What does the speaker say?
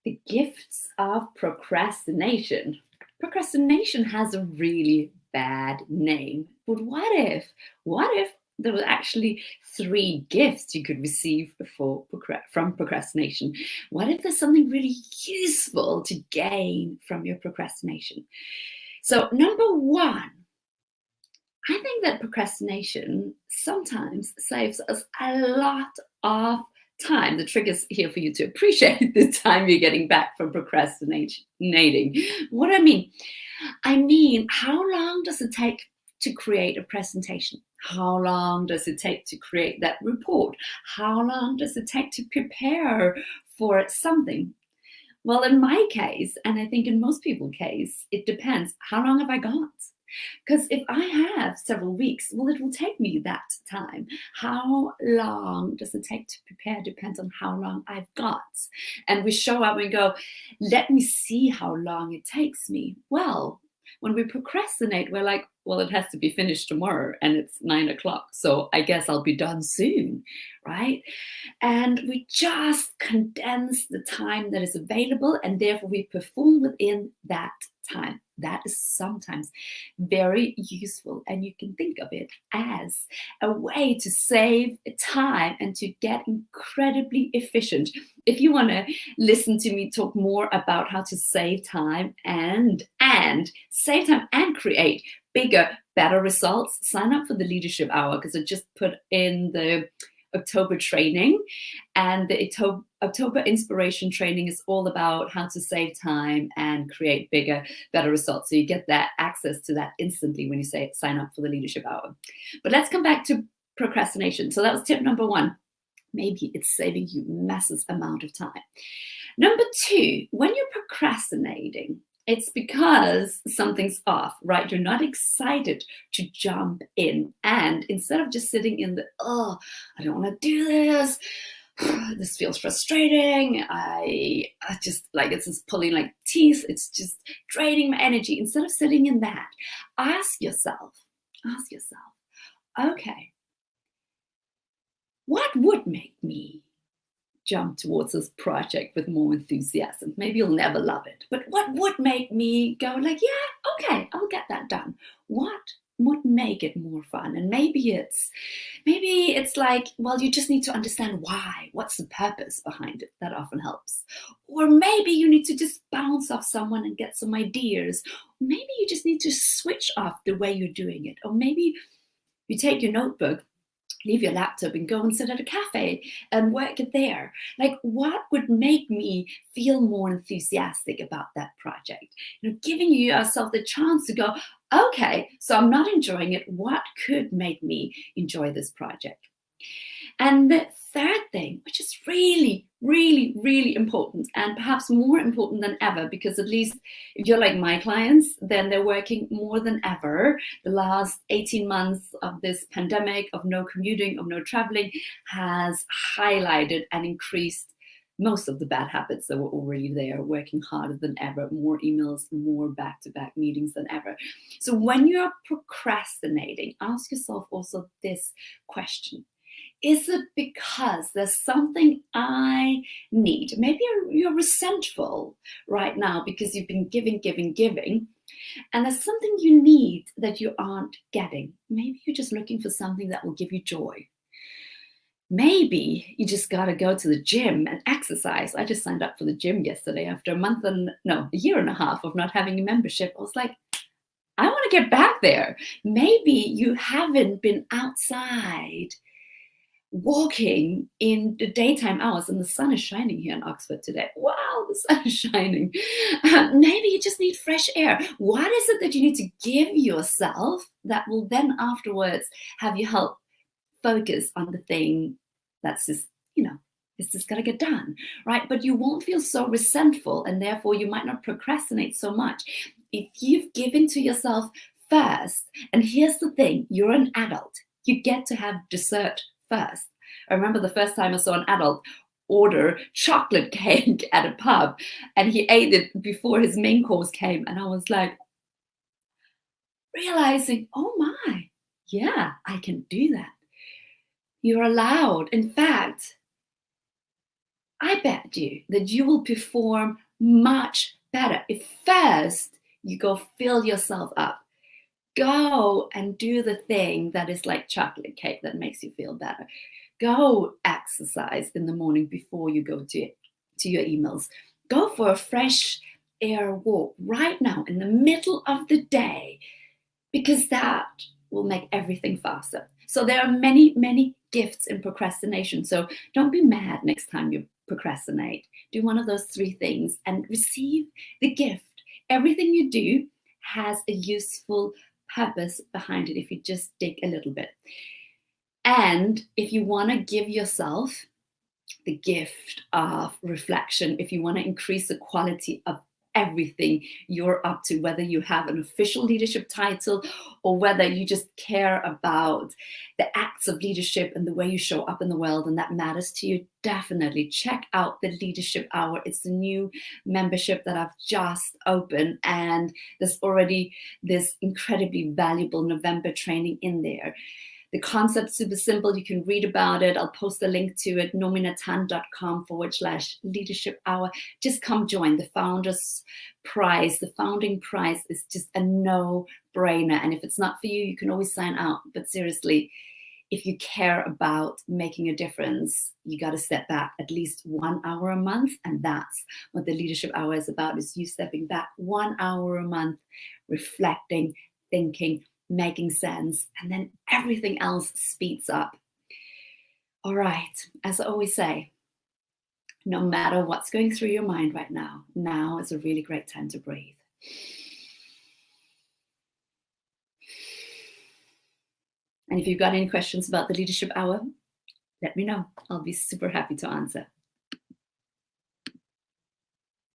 The gifts of procrastination. Procrastination has a really bad name. But what if there were actually three gifts you could receive from procrastination? What if there's something really useful to gain from your procrastination? So, number one, I think that procrastination sometimes saves us a lot of time. The trick is here for you to appreciate the time you're getting back from procrastinating. What I mean, how long does it take to create a presentation? How long does it take to create that report? How long does it take to prepare for something? Well, in my case, and I think in most people's case, it depends. How long have I got? Because if I have several weeks, well, it will take me that time. How long does it take to prepare depends on how long I've got. And we show up and go, let me see how long it takes me. Well, when we procrastinate, we're like, well, it has to be finished tomorrow and it's 9 o'clock. So I guess I'll be done soon, right? And we just condense the time that is available and therefore we perform within that time. That is sometimes very useful, and you can think of it as a way to save time and to get incredibly efficient. If you want to listen to me talk more about how to save time and save time and create bigger, better results, sign up for the Leadership Hour, because I just put in the October training, and the October inspiration training is all about how to save time and create bigger, better results. So you get that access to that instantly when you sign up for the Leadership Hour. But let's come back to procrastination. So that was tip number one. Maybe it's saving you massive amount of time. Number two, when you're procrastinating, it's because something's off, right? You're not excited to jump in. And instead of just sitting in the, oh, I don't want to do this. This feels frustrating. I just like, it's just pulling like teeth. It's just draining my energy. Instead of sitting in that, ask yourself, okay, what would make me jump towards this project with more enthusiasm? Maybe you'll never love it, but what would make me go like, yeah, okay, I'll get that done? What would make it more fun? And maybe it's like, well, you just need to understand why. What's the purpose behind it? That often helps. Or maybe you need to just bounce off someone and get some ideas. Maybe you just need to switch off the way you're doing it. Or maybe you take your notebook, leave your laptop and go and sit at a cafe and work it there. Like, what would make me feel more enthusiastic about that project? Giving yourself the chance to go, okay, so I'm not enjoying it. What could make me enjoy this project? And the third thing, which is really, really, really important, and perhaps more important than ever, because at least if you're like my clients, then they're working more than ever. The last 18 months of this pandemic, of no commuting, of no traveling, has highlighted and increased most of the bad habits that were already there, working harder than ever, more emails, more back-to-back meetings than ever. So when you're procrastinating, ask yourself also this question. Is it because there's something I need? Maybe you're resentful right now because you've been giving, and there's something you need that you aren't getting.Maybe you're just looking for something that will give you joy. Maybe you just got to go to the gym and exercise. I just signed up for the gym yesterday after a year and a half of not having a membership. I was like, I want to get back there. Maybe you haven't been outside walking in the daytime hours, and the sun is shining here in Oxford today. Wow, the sun is shining. Maybe you just need fresh air. What is it that you need to give yourself that will then afterwards have you help focus on the thing that's just, it's just got to get done, right? But you won't feel so resentful, and therefore you might not procrastinate so much if you've given to yourself first. And here's the thing, you're an adult. You get to have dessert first. I remember the first time I saw an adult order chocolate cake at a pub, and he ate it before his main course came, and I was like, realizing, oh my, yeah, I can do that. You're allowed. In fact, I bet you that you will perform much better if first you go fill yourself up. Go and do the thing that is like chocolate cake that makes you feel better. Go exercise in the morning before you go to your emails. Go for a fresh air walk right now in the middle of the day, because that will make everything faster. So there are many, many gifts in procrastination. So don't be mad next time you procrastinate. Do one of those 3 things and receive the gift. Everything you do has a useful purpose behind it if you just dig a little bit. And if you want to give yourself the gift of reflection, if you want to increase the quality of everything you're up to, whether you have an official leadership title or whether you just care about the acts of leadership and the way you show up in the world and that matters to you, definitely check out the Leadership Hour. It's the new membership that I've just opened, and there's already this incredibly valuable November training in there. The concept's super simple. You can read about it. I'll post a link to it, nominatan.com/leadership hour. Just come join. The founder's prize, the founding prize is just a no-brainer. And if it's not for you, you can always sign out. But seriously, if you care about making a difference, you got to step back at least 1 hour a month. And that's what the Leadership Hour is about, is you stepping back 1 hour a month, reflecting, thinking, making sense, and then everything else speeds up. All right, as I always say, no matter what's going through your mind right now, now is a really great time to breathe. And if you've got any questions about the Leadership Hour, let me know. I'll be super happy to answer.